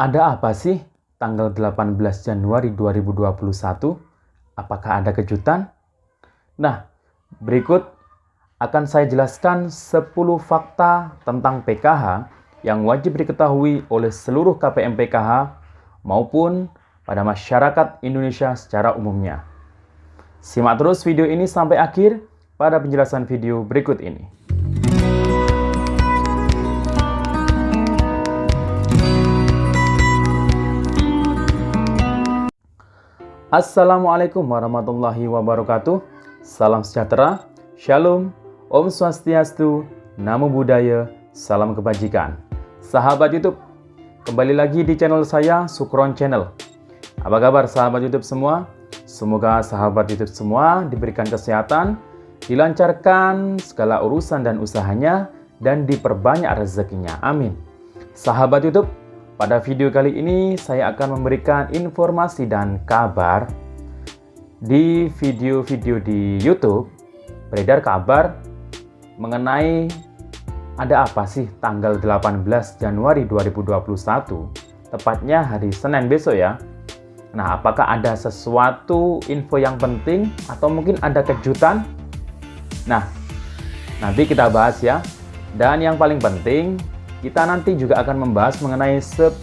Ada apa sih tanggal 18 Januari 2021? Apakah ada kejutan? Nah, berikut akan saya jelaskan 10 fakta tentang PKH yang wajib diketahui oleh seluruh KPM PKH maupun pada masyarakat Indonesia secara umumnya. Simak terus video ini sampai akhir pada penjelasan video berikut ini. Assalamualaikum warahmatullahi wabarakatuh. Salam sejahtera, Shalom, Om Swastiastu, Namo Buddhaya, Salam Kebajikan. Sahabat YouTube, kembali lagi di channel saya, Sukron Channel. Apa kabar sahabat YouTube semua? Semoga sahabat YouTube semua diberikan kesehatan, dilancarkan segala urusan dan usahanya, dan diperbanyak rezekinya. Amin. Sahabat YouTube, pada video kali ini saya akan memberikan informasi dan kabar. Di video-video di YouTube beredar kabar mengenai ada apa sih tanggal 18 Januari 2021, tepatnya hari Senin besok ya. Nah, apakah ada sesuatu info yang penting atau mungkin ada kejutan? Nah, nanti kita bahas ya. Dan yang paling penting, kita nanti juga akan membahas mengenai 10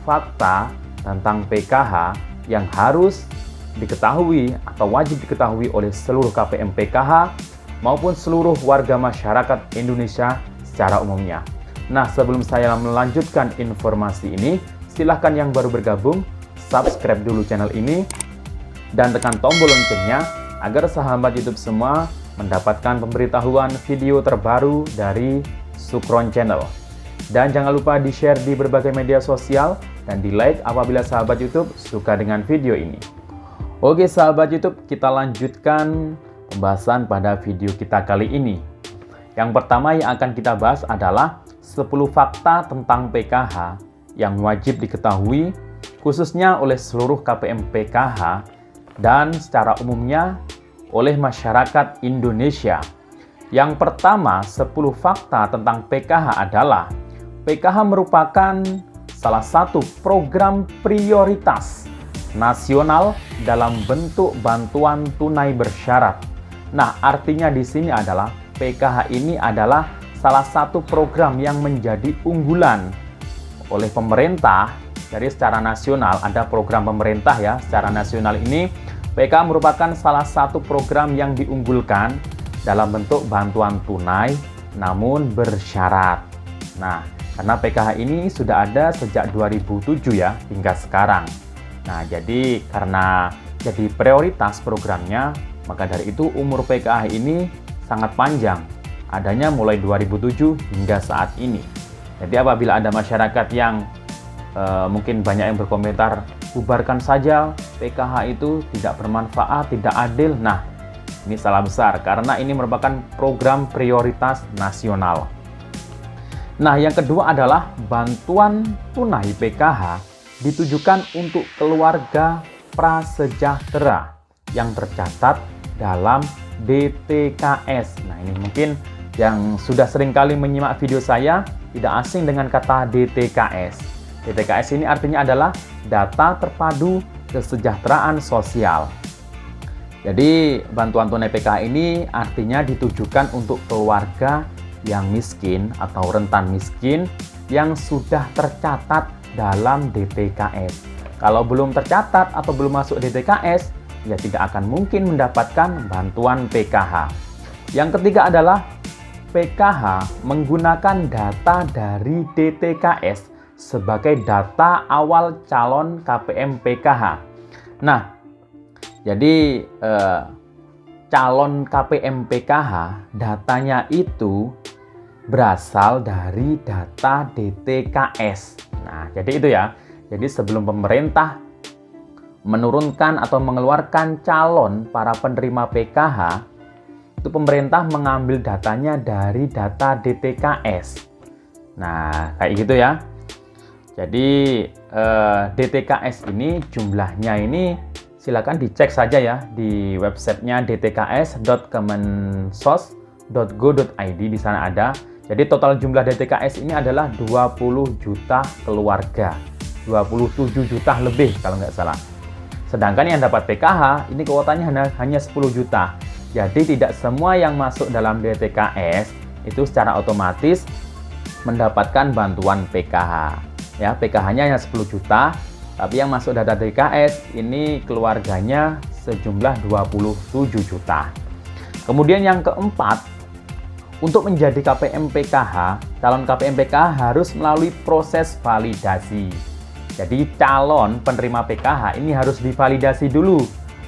fakta tentang PKH yang harus diketahui atau wajib diketahui oleh seluruh KPM PKH maupun seluruh warga masyarakat Indonesia secara umumnya. Nah, sebelum saya melanjutkan informasi ini, silahkan yang baru bergabung, subscribe dulu channel ini dan tekan tombol loncengnya agar sahabat YouTube semua mendapatkan pemberitahuan video terbaru dari Sukron Channel. Dan jangan lupa di-share di berbagai media sosial dan di-like apabila sahabat YouTube suka dengan video ini. Oke sahabat YouTube, kita lanjutkan pembahasan pada video kita kali ini. Yang pertama yang akan kita bahas adalah 10 fakta tentang PKH yang wajib diketahui khususnya oleh seluruh KPM PKH dan secara umumnya oleh masyarakat Indonesia. Yang pertama, 10 fakta tentang PKH adalah PKH merupakan salah satu program prioritas nasional dalam bentuk bantuan tunai bersyarat. Nah, artinya di sini adalah PKH ini adalah salah satu program yang menjadi unggulan oleh pemerintah. Jadi secara nasional ada program pemerintah ya, secara nasional ini PKH merupakan salah satu program yang diunggulkan dalam bentuk bantuan tunai namun bersyarat. Nah, karena PKH ini sudah ada sejak 2007 ya hingga sekarang. Nah, jadi karena jadi prioritas programnya, maka dari itu umur PKH ini sangat panjang. Adanya mulai 2007 hingga saat ini. Jadi apabila ada masyarakat yang mungkin banyak yang berkomentar, bubarkan saja PKH itu tidak bermanfaat, tidak adil. Nah, ini salah besar karena ini merupakan program prioritas nasional. Nah, yang kedua adalah bantuan tunai PKH ditujukan untuk keluarga prasejahtera yang tercatat dalam DTKS. Nah, ini mungkin yang sudah sering kali menyimak video saya tidak asing dengan kata DTKS. DTKS ini artinya adalah Data Terpadu Kesejahteraan Sosial. Jadi bantuan tunai PKH ini artinya ditujukan untuk keluarga yang miskin atau rentan miskin yang sudah tercatat dalam DTKS. Kalau belum tercatat atau belum masuk DTKS, ya tidak akan mungkin mendapatkan bantuan PKH. Yang ketiga adalah PKH menggunakan data dari DTKS sebagai data awal calon KPM PKH. Nah, jadi calon KPM PKH datanya itu berasal dari data DTKS. Nah, jadi itu ya. Jadi sebelum pemerintah menurunkan atau mengeluarkan calon para penerima PKH, itu pemerintah mengambil datanya dari data DTKS. Nah, kayak gitu ya. Jadi DTKS ini jumlahnya ini silakan dicek saja ya di websitenya dtks.kemensos.go.id. Di sana ada. Jadi total jumlah DTKS ini adalah 20 juta keluarga. 27 juta lebih kalau nggak salah. Sedangkan yang dapat PKH ini kuotanya hanya 10 juta. Jadi tidak semua yang masuk dalam DTKS itu secara otomatis mendapatkan bantuan PKH. Ya, PKH-nya hanya 10 juta, tapi yang masuk data DTKS ini keluarganya sejumlah 27 juta. Kemudian yang keempat, untuk menjadi KPM PKH, calon KPM PKH harus melalui proses validasi. Jadi calon penerima PKH ini harus divalidasi dulu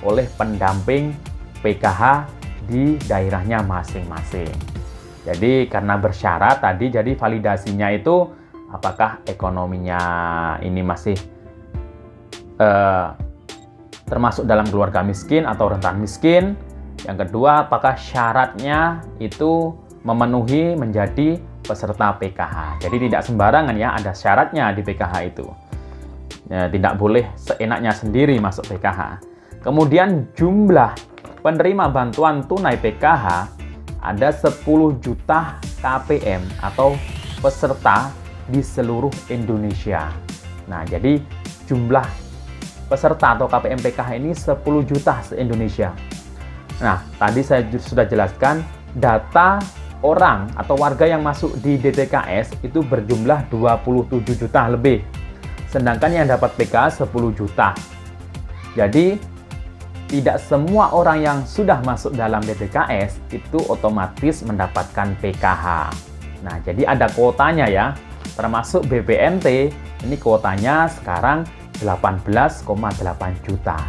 oleh pendamping PKH di daerahnya masing-masing. Jadi karena bersyarat tadi, jadi validasinya itu apakah ekonominya ini masih termasuk dalam keluarga miskin atau rentan miskin. Yang kedua, apakah syaratnya itu memenuhi menjadi peserta PKH. Jadi tidak sembarangan ya, ada syaratnya di PKH itu. Ya, tidak boleh seenaknya sendiri masuk PKH. Kemudian jumlah penerima bantuan tunai PKH ada 10 juta KPM atau peserta di seluruh Indonesia. Nah, jadi jumlah peserta atau KPM PKH ini 10 juta se-Indonesia. Nah, tadi saya sudah jelaskan data orang atau warga yang masuk di DTKS itu berjumlah 27 juta lebih. Sedangkan yang dapat PKH 10 juta. Jadi, tidak semua orang yang sudah masuk dalam DTKS itu otomatis mendapatkan PKH. Nah, jadi ada kuotanya ya. Termasuk BPNT, ini kuotanya sekarang 18,8 juta.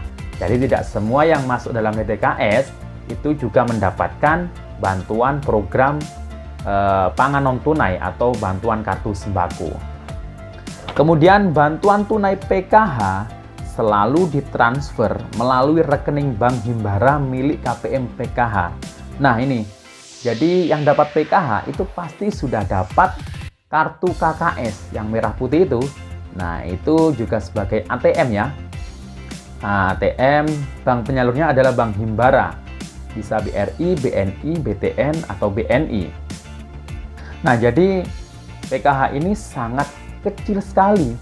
Jadi tidak semua yang masuk dalam DTKS itu juga mendapatkan bantuan program pangan non tunai atau bantuan kartu sembako. Kemudian bantuan tunai PKH selalu ditransfer melalui rekening Bank Himbara milik KPM PKH. Nah ini, jadi yang dapat PKH itu pasti sudah dapat kartu KKS yang merah putih itu. Nah itu juga sebagai ATM ya. Nah, ATM bank penyalurnya adalah Bank Himbara. Bisa BRI, BNI, BTN, atau BNI. Nah, jadi PKH ini sangat kecil sekali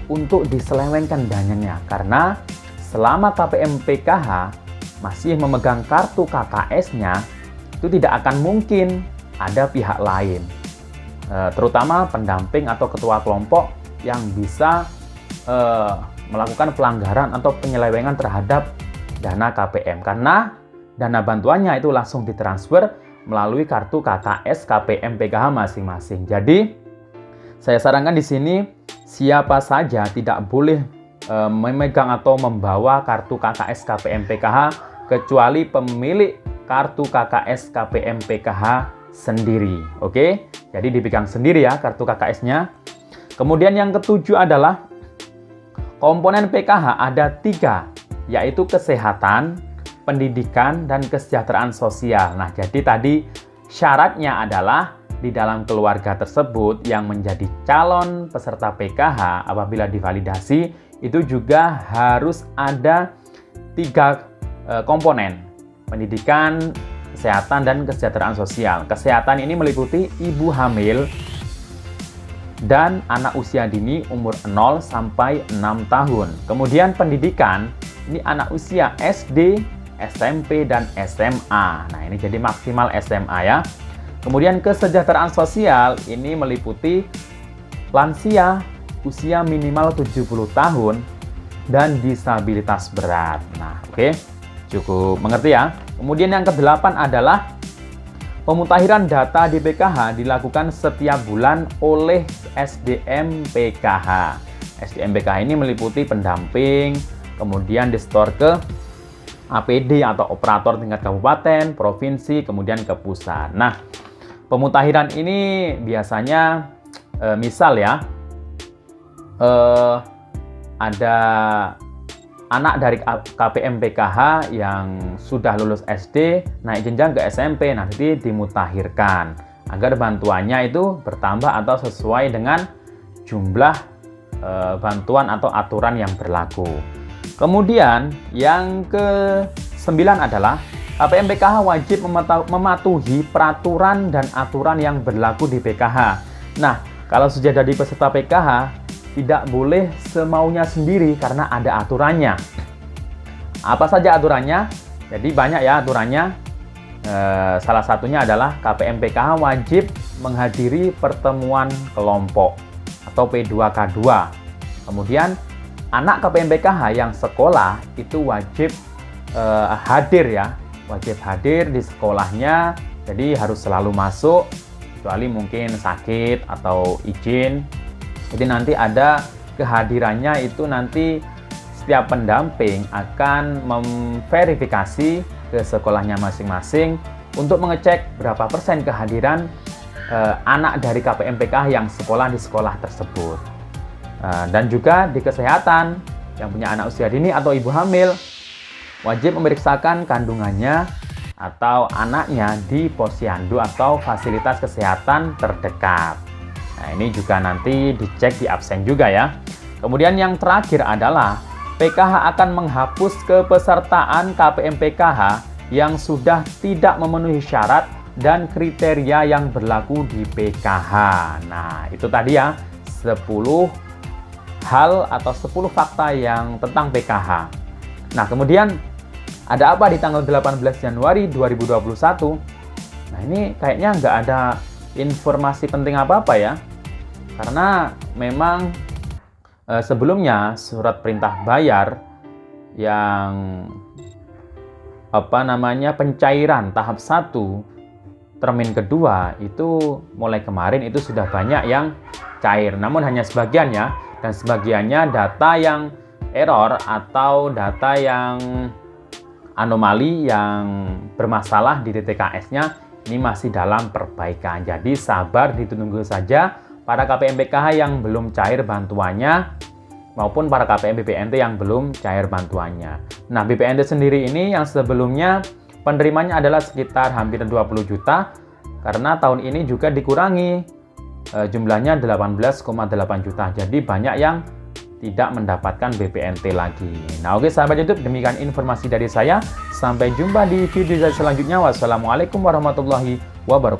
untuk diselewengkan dananya. Karena selama KPM PKH masih memegang kartu KKS-nya, itu tidak akan mungkin ada pihak lain. Terutama pendamping atau ketua kelompok yang bisa melakukan pelanggaran atau penyelewengan terhadap dana KPM. Karena dana bantuannya itu langsung ditransfer melalui kartu KKS KPM PKH masing-masing. Jadi, saya sarankan di sini siapa saja tidak boleh memegang atau membawa kartu KKS KPM PKH kecuali pemilik kartu KKS KPM PKH sendiri. Oke? Jadi dipegang sendiri ya kartu KKS-nya. Kemudian yang ketujuh adalah komponen PKH ada 3, yaitu kesehatan, pendidikan, dan kesejahteraan sosial. Nah, jadi tadi syaratnya adalah di dalam keluarga tersebut yang menjadi calon peserta PKH apabila divalidasi itu juga harus ada 3 komponen: pendidikan, kesehatan, dan kesejahteraan sosial. Kesehatan ini meliputi ibu hamil dan anak usia dini umur 0 sampai 6 tahun. Kemudian pendidikan ini anak usia SD, SMP, dan SMA. Nah, ini jadi maksimal SMA ya. Kemudian kesejahteraan sosial ini meliputi lansia, usia minimal 70 tahun, dan disabilitas berat. Nah, oke. Cukup mengerti ya. Kemudian yang ke-8 adalah pemutakhiran data di PKH dilakukan setiap bulan oleh SDM PKH. SDM PKH ini meliputi pendamping, kemudian disetor ke APD atau operator tingkat kabupaten, provinsi, kemudian ke pusat. Nah, pemutakhiran ini biasanya misal ya, ada anak dari KPM PKH yang sudah lulus SD, naik jenjang ke SMP, nanti dimutakhirkan agar bantuannya itu bertambah atau sesuai dengan jumlah bantuan atau aturan yang berlaku. Kemudian yang ke-9 adalah KPM PKH wajib mematuhi peraturan dan aturan yang berlaku di PKH. Nah, kalau sudah jadi peserta PKH, tidak boleh semaunya sendiri karena ada aturannya. Apa saja aturannya? Jadi banyak ya aturannya. Salah satunya adalah KPM PKH wajib menghadiri pertemuan kelompok atau P2K2. Kemudian anak KPM PKH yang sekolah itu wajib hadir ya. Wajib hadir di sekolahnya, jadi harus selalu masuk, kecuali mungkin sakit atau izin. Jadi nanti ada kehadirannya itu nanti setiap pendamping akan memverifikasi ke sekolahnya masing-masing untuk mengecek berapa persen kehadiran anak dari KPM PKH yang sekolah di sekolah tersebut. Dan juga di kesehatan, yang punya anak usia dini atau ibu hamil, wajib memeriksakan kandungannya atau anaknya di posyandu atau fasilitas kesehatan terdekat. Nah, ini juga nanti dicek di absen juga ya. Kemudian yang terakhir adalah PKH akan menghapus kepesertaan KPM PKH yang sudah tidak memenuhi syarat dan kriteria yang berlaku di PKH. Nah, itu tadi ya 10 hal atau 10 fakta yang tentang PKH. Nah, kemudian ada apa di tanggal 18 Januari 2021? Nah, ini kayaknya nggak ada informasi penting apa-apa ya. Karena memang sebelumnya surat perintah bayar yang pencairan tahap 1 termin kedua itu mulai kemarin itu sudah banyak yang cair. Namun hanya sebagian ya, dan sebagiannya data yang error atau data yang anomali yang bermasalah di DTKS-nya ini masih dalam perbaikan. Jadi sabar, ditunggu saja para KPM PKH yang belum cair bantuannya maupun para KPM BPNT yang belum cair bantuannya. Nah, BPNT sendiri ini yang sebelumnya penerimanya adalah sekitar hampir 20 juta karena tahun ini juga dikurangi jumlahnya 18,8 juta. Jadi banyak yang tidak mendapatkan BPNT lagi. Nah, oke sahabat YouTube, demikian informasi dari saya. Sampai jumpa di video saya selanjutnya. Wassalamualaikum warahmatullahi wabarakatuh.